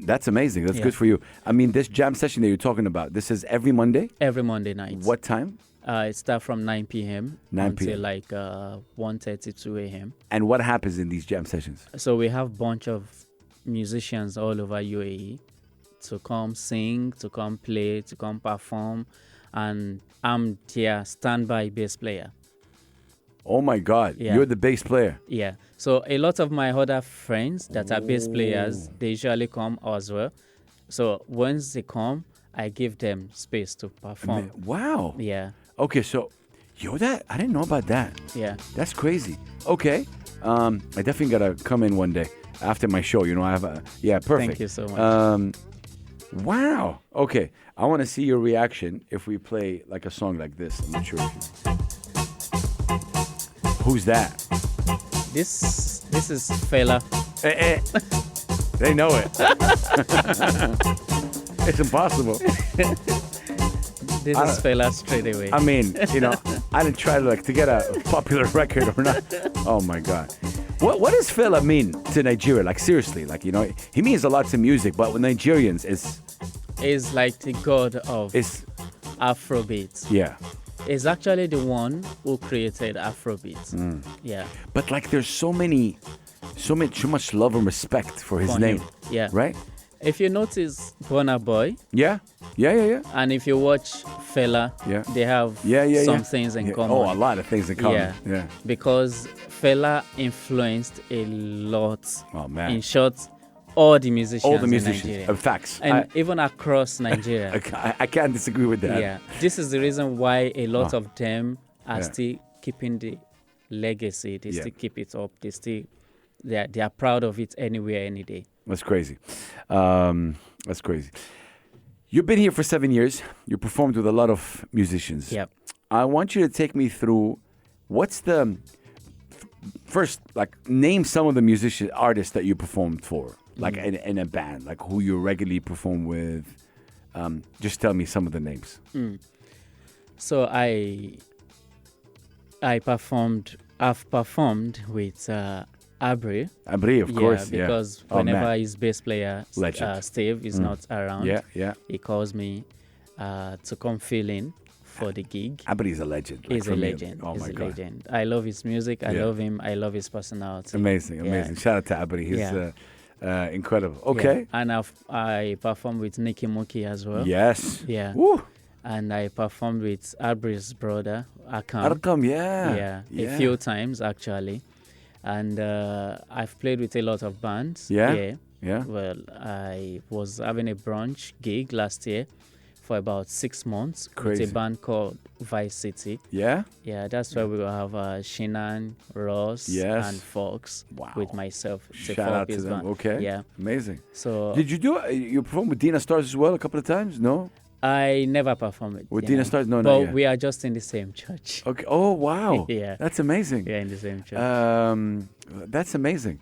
That's amazing. That's
Yeah.
good for you. I mean, this jam session that you're talking about, this is every Monday?
every Monday night.
What time?
It starts from 9 p.m.
9
until
p.m.
like 1:30, 2 a.m.
And what happens in these jam sessions?
So we have a bunch of musicians all over UAE to come sing, to come play, to come perform, and I'm their standby bass player.
Oh my God.
Yeah.
You're the bass player.
Yeah. So a lot of my other friends that are bass players, they usually come as well. So once they come, I give them space to perform.
Wow.
Yeah.
Okay, so that I didn't know about that.
Yeah.
That's crazy. Okay. I definitely gotta come in one day after my show. I have a perfect.
Thank you so much.
Wow. Okay. I want to see your reaction if we play like a song like this. I'm not sure. Who's that?
This is Fela.
They know it. It's impossible.
This is Fela straight away.
I mean, I didn't try to get a popular record or not. Oh my God. What does Fela mean to Nigeria? Like seriously, he means a lot to music, but with Nigerians,
is like the god of Afrobeat.
Yeah.
Is actually the one who created Afrobeat. Yeah.
But there's so much love and respect for his name.
Yeah.
Right?
If you notice Burna Boy.
Yeah.
And if you watch Fela, they have some things in common.
Oh, a lot of things in common. Yeah.
Because Fela influenced a lot.
Oh man.
In short, all the musicians.
In Nigeria. Facts.
And even across Nigeria.
I can't disagree with that.
Yeah. This is the reason why a lot of them are still keeping the legacy. They still keep it up. They are proud of it anywhere, any day.
That's crazy. That's crazy. You've been here for 7 years. You performed with a lot of musicians.
Yep.
I want you to take me through what's the first, name some of the artists that you performed for, in a band, who you regularly perform with. Just tell me some of the names.
So I've performed with Abri.
Abri, of course. Yeah.
Because whenever his bass player, Steve, is not around, he calls me to come fill in for the gig.
Abri is a legend.
He's a legend.
Oh my God.
Legend. I love his music. I love him. I love his personality.
Amazing.
Yeah.
Shout out to Abri. He's incredible. Okay.
Yeah. And I performed with Nicky Muki as well.
Yes.
Yeah.
Woo.
And I performed with Abri's brother, Akam.
Akam, yeah.
A few times actually. And I've played with a lot of bands.
Yeah.
Well, I was having a brunch gig last year for about 6 months.
Crazy.
With a band called Vice City.
Yeah?
Yeah, that's where we will have Shinan, Ross, and Fox with myself. It's
Shout out to them.
Band.
Okay.
Yeah.
Amazing.
So
did you perform with Dina Stars as well a couple of times? No?
I never performed
with Dina Stars. No,
but we are just in the same church.
Okay. Oh wow.
Yeah.
That's amazing.
We are in the same church.
That's amazing.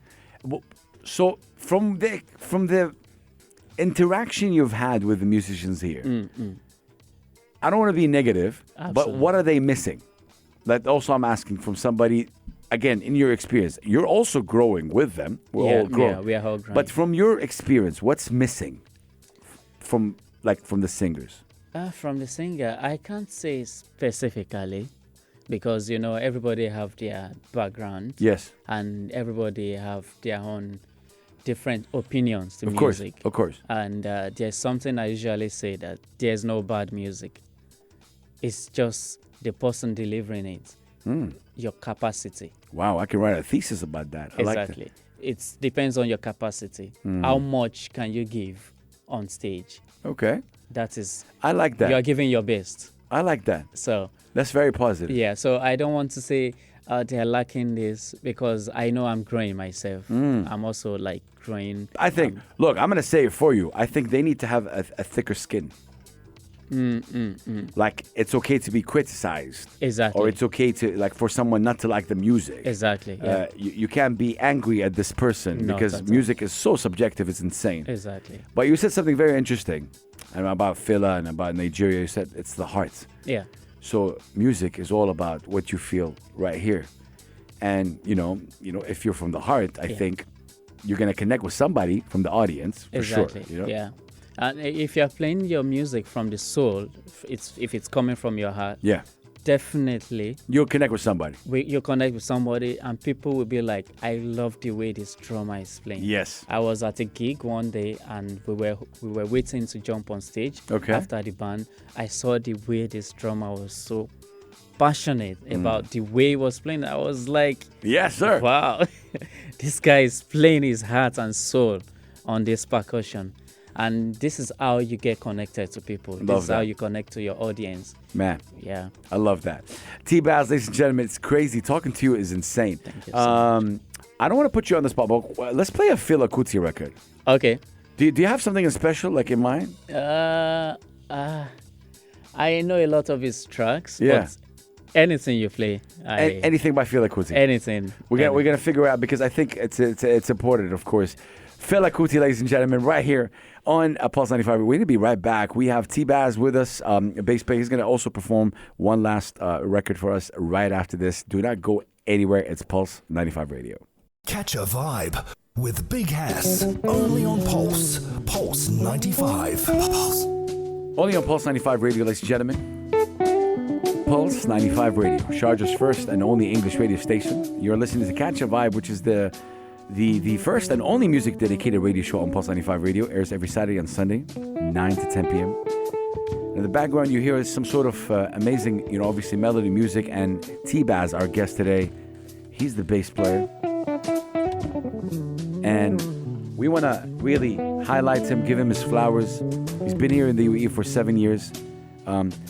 So from the interaction you've had with the musicians here, I don't want to be negative, but what are they missing? That also I'm asking from somebody. Again, in your experience, you're also growing with them. We're all growing.
Yeah, we are all growing.
But from your experience, what's missing from the singers?
From the singer, I can't say specifically because, everybody have their background.
Yes.
And everybody have their own different opinions to
music. Of course.
And there's something I usually say that there's no bad music. It's just the person delivering it, your capacity.
Wow, I can write a thesis about that. I
exactly.
Like that.
It depends on your capacity. How much can you give on stage?
Okay.
That is.
I like that.
You are giving your best.
I like that.
So.
That's very positive.
Yeah. So I don't want to say they're lacking this because I know I'm growing myself. I'm also growing.
I think. Look, I'm gonna say it for you. I think they need to have a thicker skin. It's okay to be criticized.
Exactly.
Or it's okay to for someone not to like the music.
Exactly. Yeah.
You can't be angry at this person because music is so subjective. It's insane.
Exactly.
But you said something very interesting, about Fela and about Nigeria. You said it's the heart.
Yeah.
So music is all about what you feel right here, and if you're from the heart, I think you're gonna connect with somebody from the audience for sure.
Yeah. And if you're playing your music from the soul, if it's coming from your heart, definitely
you'll connect with somebody.
You'll connect with somebody, and people will be like, "I love the way this drummer is playing."
Yes.
I was at a gig one day, and we were waiting to jump on stage.
Okay.
After the band, I saw the way this drummer was so passionate about the way he was playing. I was like,
Yes, sir.
wow, this guy is playing his heart and soul on this percussion. And this is how you get connected to people. This is how you connect to your audience.
Man,
Yeah.
I love that. Tbazz, ladies and gentlemen, it's crazy. Talking to you is insane.
Thank you so much.
I don't want to put you on the spot, but let's play a Fela Kuti record.
Okay.
Do you have something special like in mind?
I know a lot of his tracks.
Yeah.
But anything you play,
Anything by Fela Kuti?
anything.
We're gonna figure it out because I think it's important, of course. Fela Kuti, ladies and gentlemen, right here on Pulse 95. We're going to be right back. We have Tbazz with us, a bass player. He's going to also perform one last record for us right after this. Do not go anywhere. It's Pulse 95 Radio.
Catch a vibe with Big Hass. Only on Pulse. Pulse 95. Pulse.
Only on Pulse 95 Radio, ladies and gentlemen. Pulse 95 Radio, Sharjah's first and only English radio station. You're listening to Catch a Vibe, which is the first and only music dedicated radio show on Pulse 95 Radio. Airs every Saturday and Sunday, 9 to 10 p.m. In the background, you hear some sort of amazing, obviously melody music. And Tbazz, our guest today, he's the bass player. And we want to really highlight him, give him his flowers. He's been here in the UAE for 7 years.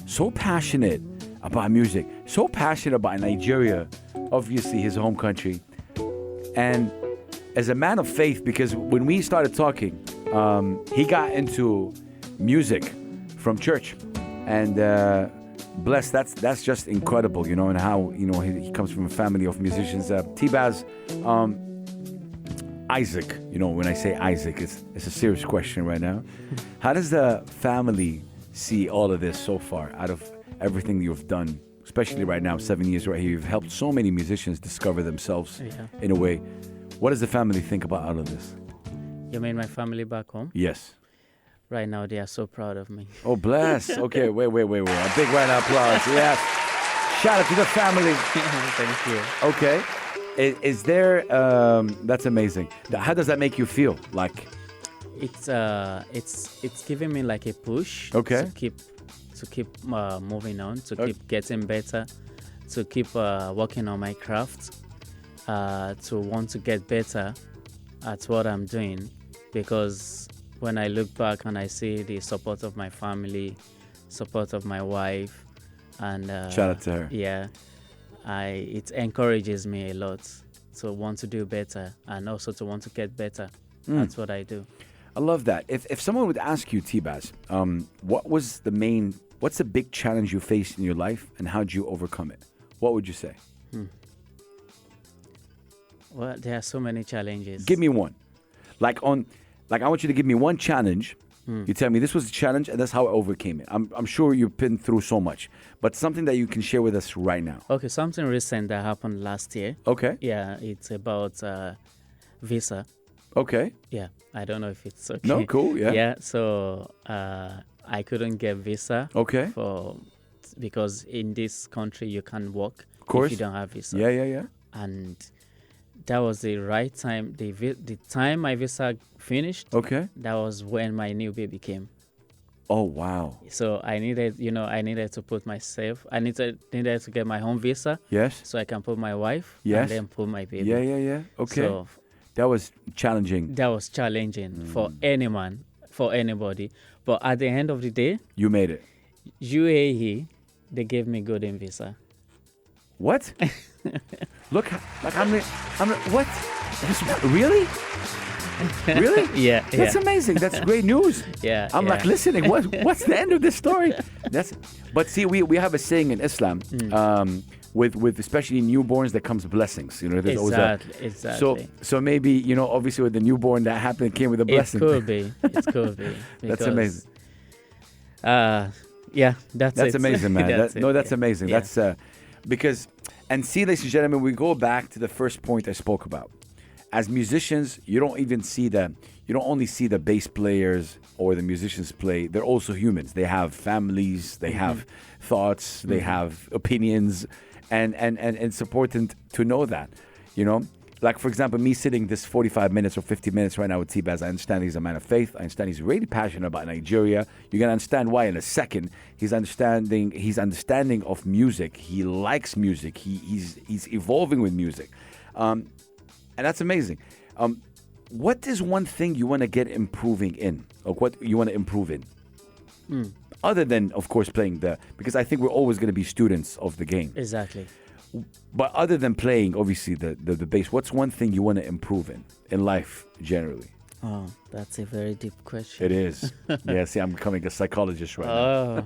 So passionate about music, so passionate about Nigeria, obviously his home country. And as a man of faith, because when we started talking, he got into music from church, and blessed. That's just incredible, and how he comes from a family of musicians. Tbazz, Isaac. When I say Isaac, it's a serious question right now. How does the family see all of this so far out of everything you've done, especially right now, 7 years right here? You've helped so many musicians discover themselves in a way. What does the family think about all of this?
You mean my family back home?
Yes.
Right now, they are so proud of me.
Oh, bless. Okay, wait. A big round of applause. Yes. Shout out to the family.
Thank you.
Okay. Is there, that's amazing. How does that make you feel? Like,
it's giving me like a push.
Okay.
To keep moving on, to keep getting better, to keep working on my craft, to want to get better at what I'm doing. Because when I look back and I see the support of my family, support of my wife, and
shout out to her.
Yeah, it encourages me a lot to want to do better and also to want to get better. That's what I do.
I love that. If someone would ask you, Tbazz, what's the big challenge you faced in your life and how did you overcome it? What would you say?
Well, there are so many challenges.
Give me one. I want you to give me one challenge. You tell me this was a challenge and that's how I overcame it. I'm sure you've been through so much, but something that you can share with us right now.
Okay, something recent that happened last year.
Okay.
Yeah, it's about visa.
Okay.
Yeah, I don't know if it's okay.
No, cool. Yeah.
Yeah, so I couldn't get visa.
Okay.
Because in this country you can't work
if
you don't have visa.
Yeah.
And that was the right time. The time my visa finished.
Okay.
That was when my new baby came.
Oh wow.
So I needed to put myself. I needed to get my home visa.
Yes.
So I can put my wife.
Yes.
And then put my baby.
Yeah. Okay.
So
that was challenging.
that was challenging for any man, for anybody. But at the end of the day,
You made it.
UAE, they gave me golden visa.
What? Look, what? Really? Really?
Yeah.
That's amazing. That's great news.
Yeah.
I'm like listening. What's the end of this story? But see, we have a saying in Islam, with especially newborns, there comes blessings. There's always
Exactly.
So maybe obviously with the newborn that happened, it came with a blessing.
It could be.
That's amazing.
Yeah, that's
amazing, man.
That's
that's amazing.
Yeah.
That's because, and see, ladies and gentlemen, we go back to the first point I spoke about. As musicians, you don't only see the bass players or the musicians play. They're also humans. They have families. They have thoughts. They have opinions, and it's important to know that. like for example, me sitting this 45 minutes or 50 minutes right now with Tbazz, I understand he's a man of faith. I understand he's really passionate about Nigeria. You're gonna understand why in a second. He's understanding of music. He likes music. He's evolving with music, and that's amazing. What is one thing you want to get improving in, or what you want to improve in? Other than, of course, playing because I think we're always going to be students of the game.
Exactly.
But other than playing, obviously, the bass, what's one thing you want to improve in life generally?
Oh, that's a very deep question.
It is. Yeah, see, I'm becoming a psychologist right now.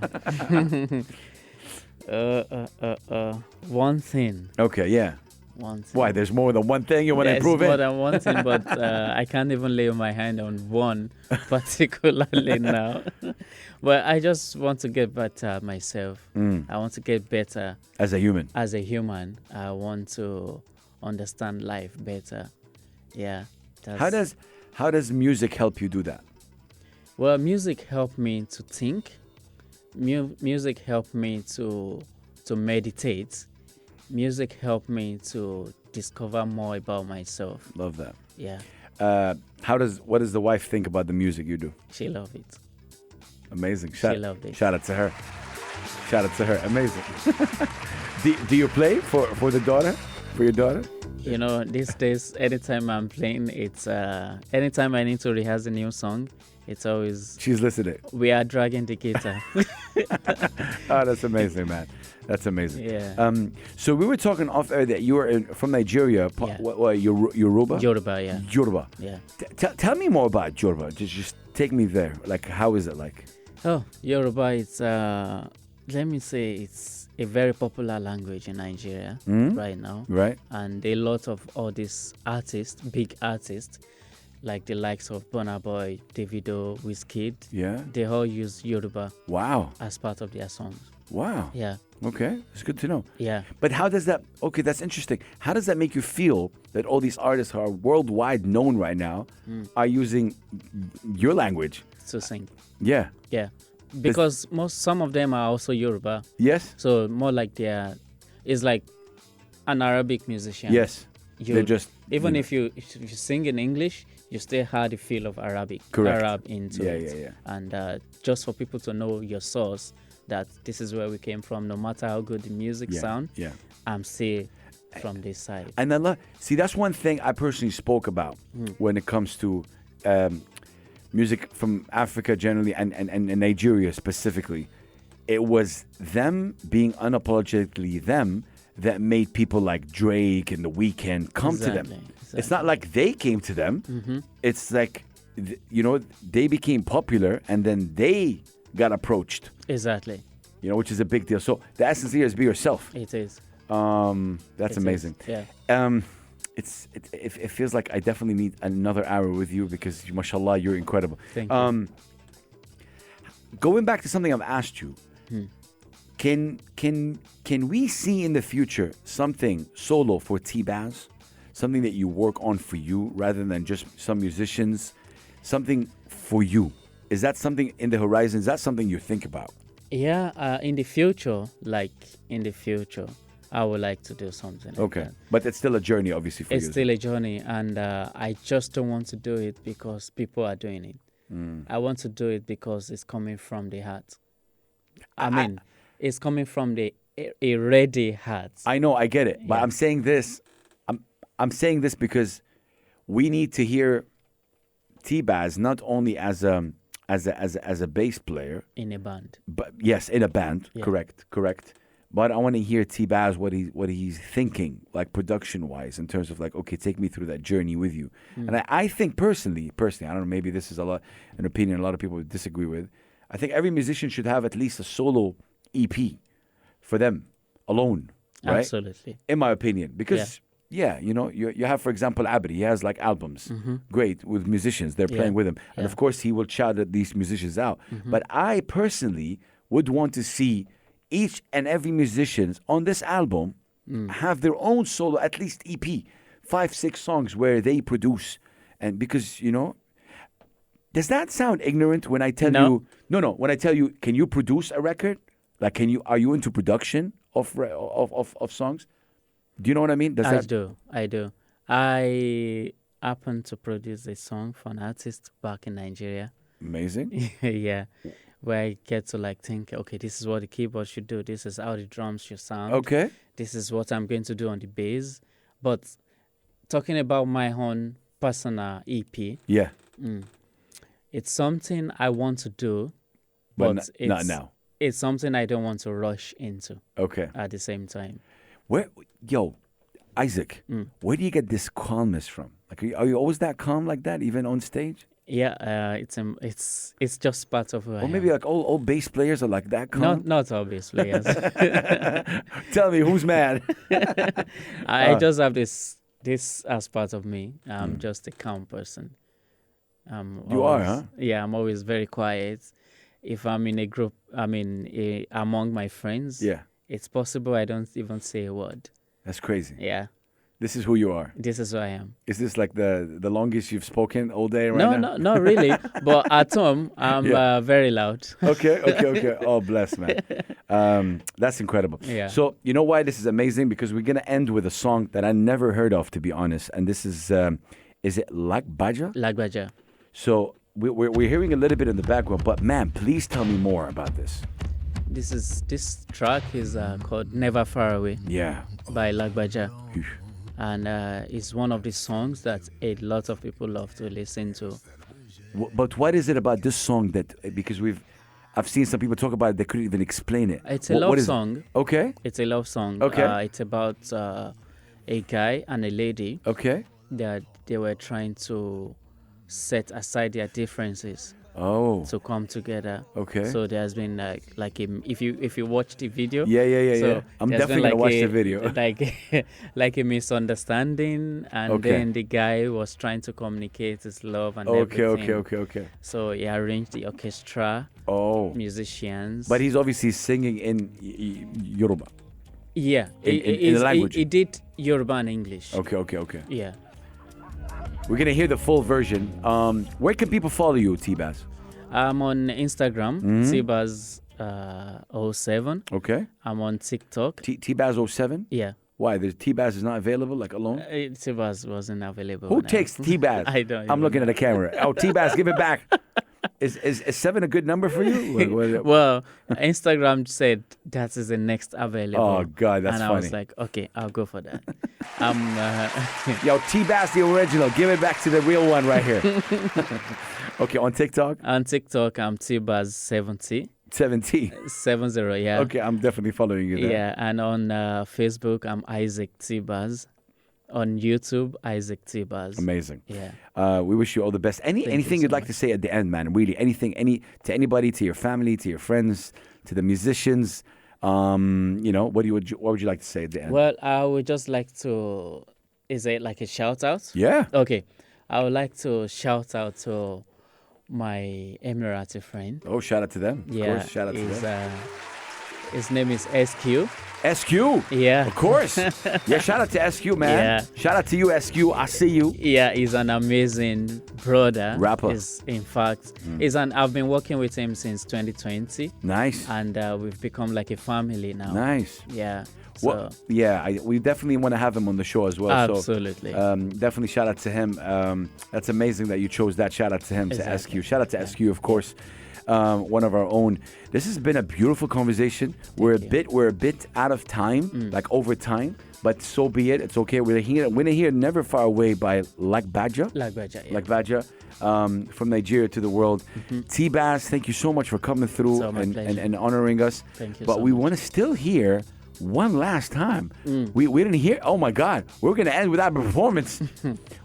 One thing.
Okay, yeah.
One thing.
Why? There's more than one thing you want to improve
There's more
in?
than one thing, but I can't even lay my hand on one particularly now. But I just want to get better at myself. I want to get better
As a human.
as a human. I want to understand life better. Yeah.
How does music help you do that?
Well, music helped me to think. Music helped me to meditate. Music helped me to discover more about myself.
Love that.
Yeah,
What does the wife think about the music you do?
she loved it.
Amazing.
She loved it.
Shout out to her. Shout out to her. Amazing. do you play for the daughter? For your daughter?
You know, these days, anytime I'm playing, it's anytime I need to rehearse a new song, it's always
She's listening.
we are dragging the guitar.
Oh, that's amazing, man. That's amazing.
Yeah.
So we were talking off air that you were from Nigeria.
Yeah.
What, Yoruba?
Yoruba, yeah.
Yoruba.
Yeah.
Tell me more about Yoruba. Just take me there. Like, how is it like?
Oh, Yoruba, it's let me say it's a very popular language in Nigeria right now.
Right.
And a lot of all these artists, big artists, like the likes of Burna Boy, Davido, Wizkid,
Yeah.
they all use Yoruba
Wow.
as part of their songs.
Wow.
Yeah,
Okay. It's good to know.
yeah.
But how does that, okay, that's interesting. How does that make you feel that all these artists who are worldwide known right now are using your language?
To sing.
Yeah.
Yeah. Because some of them are also Yoruba.
Yes?
So more like it's like an Arabic musician.
Yes.
You,
They're just...
even
you know.
if you sing in English, you still have the feel of Arabic.
Correct.
Arab into
Yeah,
it.
yeah, yeah.
And just for people to know your source, that this is where we came from, no matter how good the music sound,
Yeah.
I'm still from this side.
And I see, that's one thing I personally spoke about when it comes to music from Africa generally and Nigeria specifically. It was them being unapologetically them that made people like Drake and The Weeknd come to them.
Exactly.
It's not like they came to them. It's like, they became popular and then they got approached,
Exactly.
which is a big deal. So the essence here is be yourself.
It is.
That's
It
amazing.
is, yeah.
It feels like I definitely need another hour with you because, mashallah, you're incredible.
Thank you.
Going back to something I've asked you, can we see in the future something solo for Tbazz, something that you work on for you rather than just some musicians, something for you? Is that something in the horizon? Is that something you think about?
Yeah, in the future, I would like to do something like
Okay,
that.
but it's still a journey, obviously, for
It's
you.
still a journey, and I just don't want to do it because people are doing it. I want to do it because it's coming from the heart. I mean, it's coming from a ready heart.
I know, I get it, but
Yeah.
I'm saying this. I'm saying this because we need to hear Tbazz not only as a bass player,
In a band.
but yes, in a band.
Yeah.
Correct. But I want to hear Tbazz what he's thinking, like production wise, in terms of like, okay, take me through that journey with you. And I think personally, I don't know, maybe this is an opinion a lot of people would disagree with. I think every musician should have at least a solo EP for them alone, right?
Absolutely.
In my opinion, because you have, for example, Abdi. He has like albums, great, with musicians. They're playing with him, and
Yeah.
of course he will shout at these musicians out. But I personally would want to see each and every musicians on this album have their own solo, at least EP, 5-6 songs where they produce, and because does that sound ignorant when I tell
No.
you? No. When I tell you, can you produce a record? Like, are you into production of songs? Do you know what I mean?
I do. I happened to produce a song for an artist back in Nigeria.
Amazing.
Yeah, where I get to like think, okay, this is what the keyboard should do. This is how the drums should sound.
Okay.
This is what I'm going to do on the bass. But talking about my own personal EP,
Yeah.
it's something I want to do,
But
but
not
it's
now.
it's something I don't want to rush into
Okay.
at the same time.
Isaac, where do you get this calmness from? Like, are you always that calm like that, even on stage?
Yeah, it's just part of who I
Or maybe
am.
like all bass players are like that calm?
Not obvious players.
Tell me, who's mad?
I just have this as part of me. I'm just a calm person.
You are, huh?
Yeah, I'm always very quiet. If I'm in a group, among my friends.
Yeah.
It's possible I don't even say a word.
That's crazy.
Yeah,
This is who you are.
this is who I am.
Is this like the longest you've spoken all day right
No,
now?
not really. But at home, I'm
Yeah.
very loud.
Okay. Oh, bless, man. That's incredible.
Yeah.
So, you know why this is amazing? Because we're going to end with a song that I never heard of, to be honest. And this is it Lagbaja?
Lagbaja.
So, we're hearing a little bit in the background, but man, please tell me more about this.
This track is called Never Far Away
Yeah.
by Lagbaja. And it's one of the songs that a lot of people love to listen to.
But what is it about this song that, because I've seen some people talk about it, they couldn't even explain it.
It's a
What
love
is it?
song.
Okay.
It's a love song.
Okay.
It's about a guy and a lady
Okay.
that they were trying to set aside their differences
Oh.
to come together.
Okay.
So there's been if you watch the video.
Yeah.
So
I'm
there's
definitely
been
gonna watch the video.
like a misunderstanding, and
Okay.
then the guy was trying to communicate his love and
Okay.
everything. So he arranged the orchestra,
Oh.
musicians.
But he's obviously singing in Yoruba.
yeah,
in the language.
he did Yoruba and English.
Okay.
Yeah.
We're gonna hear the full version. Where can people follow you, Tbazz?
I'm on Instagram, Tbazz 07.
Okay.
I'm on TikTok.
Tbazz 07?
Yeah.
Why? There's Tbazz is not available, like alone?
Tbazz wasn't available.
Who
when I-
takes Tbazz?
I don't.
I'm
even
looking
know.
at the camera. Oh, Tbazz, give it back. Is 7 a good number for you?
Well, Instagram said that is the next available.
Oh, God, that's
and I
funny.
was like, okay, I'll go for that.
Yo, Tbazz, the original. Give it back to the real one right here. Okay, on TikTok?
On TikTok, I'm Tbazz 70.
70.
70, yeah.
Okay, I'm definitely following you there.
Yeah, and on Facebook, I'm Isaac Tbazz. On YouTube, Isaac Tbazz.
Amazing.
Yeah.
We wish you all the best. Anything
so
you'd like to say at the end, man? Really, anything, to anybody, to your family, to your friends, to the musicians. What would you like to say at the end?
Well, I would just like to. Is it like a shout out?
Yeah.
Okay. I would like to shout out to my Emirati friend.
Oh, shout out to them. Of
Yeah.
course, shout out to them.
His name is SQ.
SQ.
Yeah.
Of course. Yeah, shout out to SQ, man.
Yeah.
Shout out to you, SQ. I see you.
Yeah, he's an amazing brother.
Rapper.
I've been working with him since 2020,
Nice.
and we've become like a family now.
Nice.
Yeah. So,
Well, yeah, we definitely want to have him on the show as well.
absolutely.
So, definitely shout out to him. That's amazing that you chose that. Shout out to him,
Exactly.
to SQ. Shout out to SQ, of course. One of our own. This has been a beautiful conversation. We're a bit out of time, like over time, but so be it. It's okay. We're gonna hear "Never Far Away" by Lagbaja.
Lagbaja, yeah.
Lagbaja, from Nigeria to the world. Tbazz, thank you so much for coming through
So my pleasure.
and honoring us.
Thank you
But
so
we
much.
want to still hear one last time. We didn't hear. Oh my God, we're gonna end with that performance.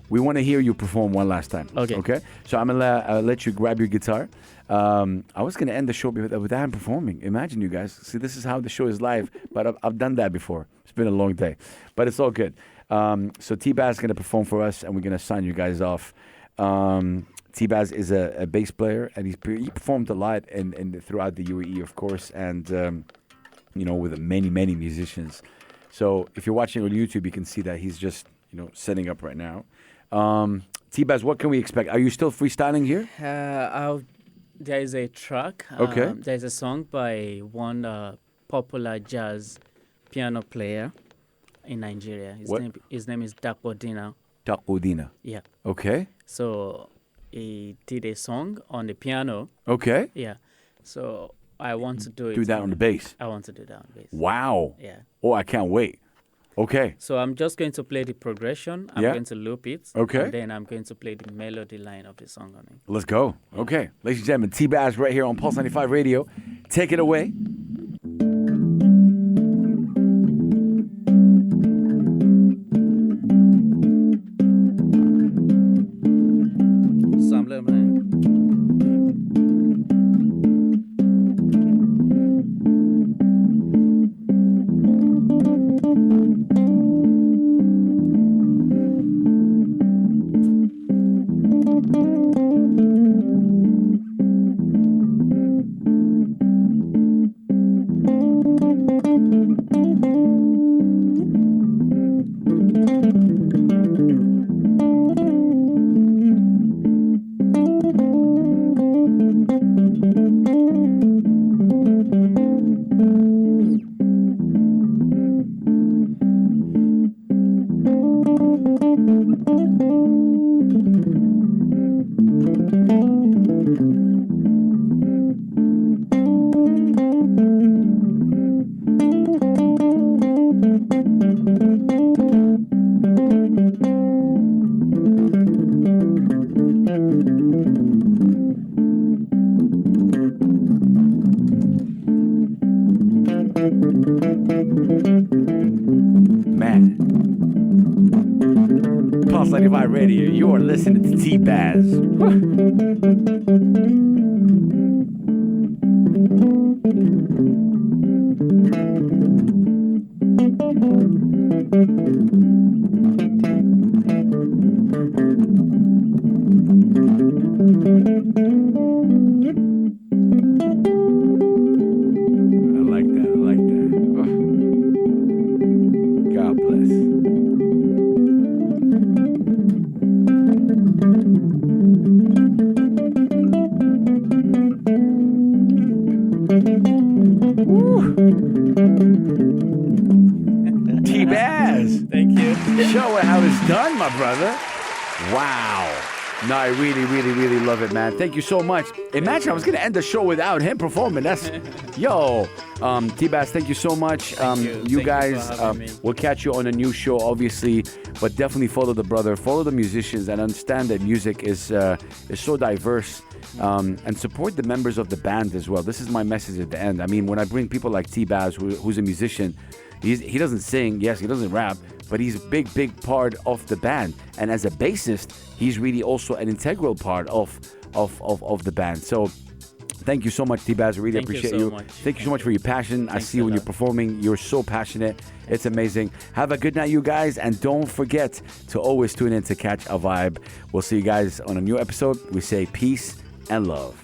We want to hear you perform one last time.
Okay.
Okay. So I'm gonna let you grab your guitar. I was gonna end the show with Adam performing. Imagine, you guys. See, this is how the show is live. But I've done that before. It's been a long day, but it's all good. So Tbazz is gonna perform for us, and we're gonna sign you guys off. Tbazz is a bass player, and he performed a lot and throughout the UAE, of course, and with many musicians. So if you're watching on YouTube, you can see that he's just setting up right now. Tbazz, what can we expect? Are you still freestyling here?
There is a track.
Okay.
There's a song by one popular jazz piano player in Nigeria. His name is Dakbodina.
Takudina.
Yeah.
Okay.
So he did a song on the piano.
Okay.
Yeah. So I want to do it.
Do that on the bass.
I want to do that on bass.
Wow.
Yeah.
Oh, I can't wait. Okay.
So I'm just going to play the progression. I'm
Yeah.
going to loop it.
Okay.
And then I'm going to play the melody line of the song on it.
Let's go. Okay. Ladies and gentlemen, Tbazz right here on Pulse 95 Radio. Take it away.
So I'm learning.
Man. Pulse 95 Radio, you are listening to Tbazz. I like that. I like that. Oh. God bless. Tbazz.
Thank you.
Show it how it's done, my brother. Wow. No, I really, really, really love it, man. Thank you so much. Imagine I was going to end the show without him performing. That's, yo. Tbazz, thank you so much.
Thank you.
You
Thank you
guys,
for having me.
we'll catch you on a new show, obviously. But definitely follow the brother, follow the musicians, and understand that music is so diverse. And support the members of the band as well. This is my message at the end. I mean, when I bring people like Tbazz, who's a musician, he doesn't sing, yes, he doesn't rap, but he's a big, big part of the band. And as a bassist, he's really also an integral part of the band. So thank you so much, Tbazz. I really
Thank you
appreciate
so
you.
much.
Thank you so much for your passion. I
Thanks
see
a
when you're
lot.
performing, you're so passionate. It's amazing. Have a good night, you guys. And don't forget to always tune in to catch a vibe. We'll see you guys on a new episode. We say peace and love.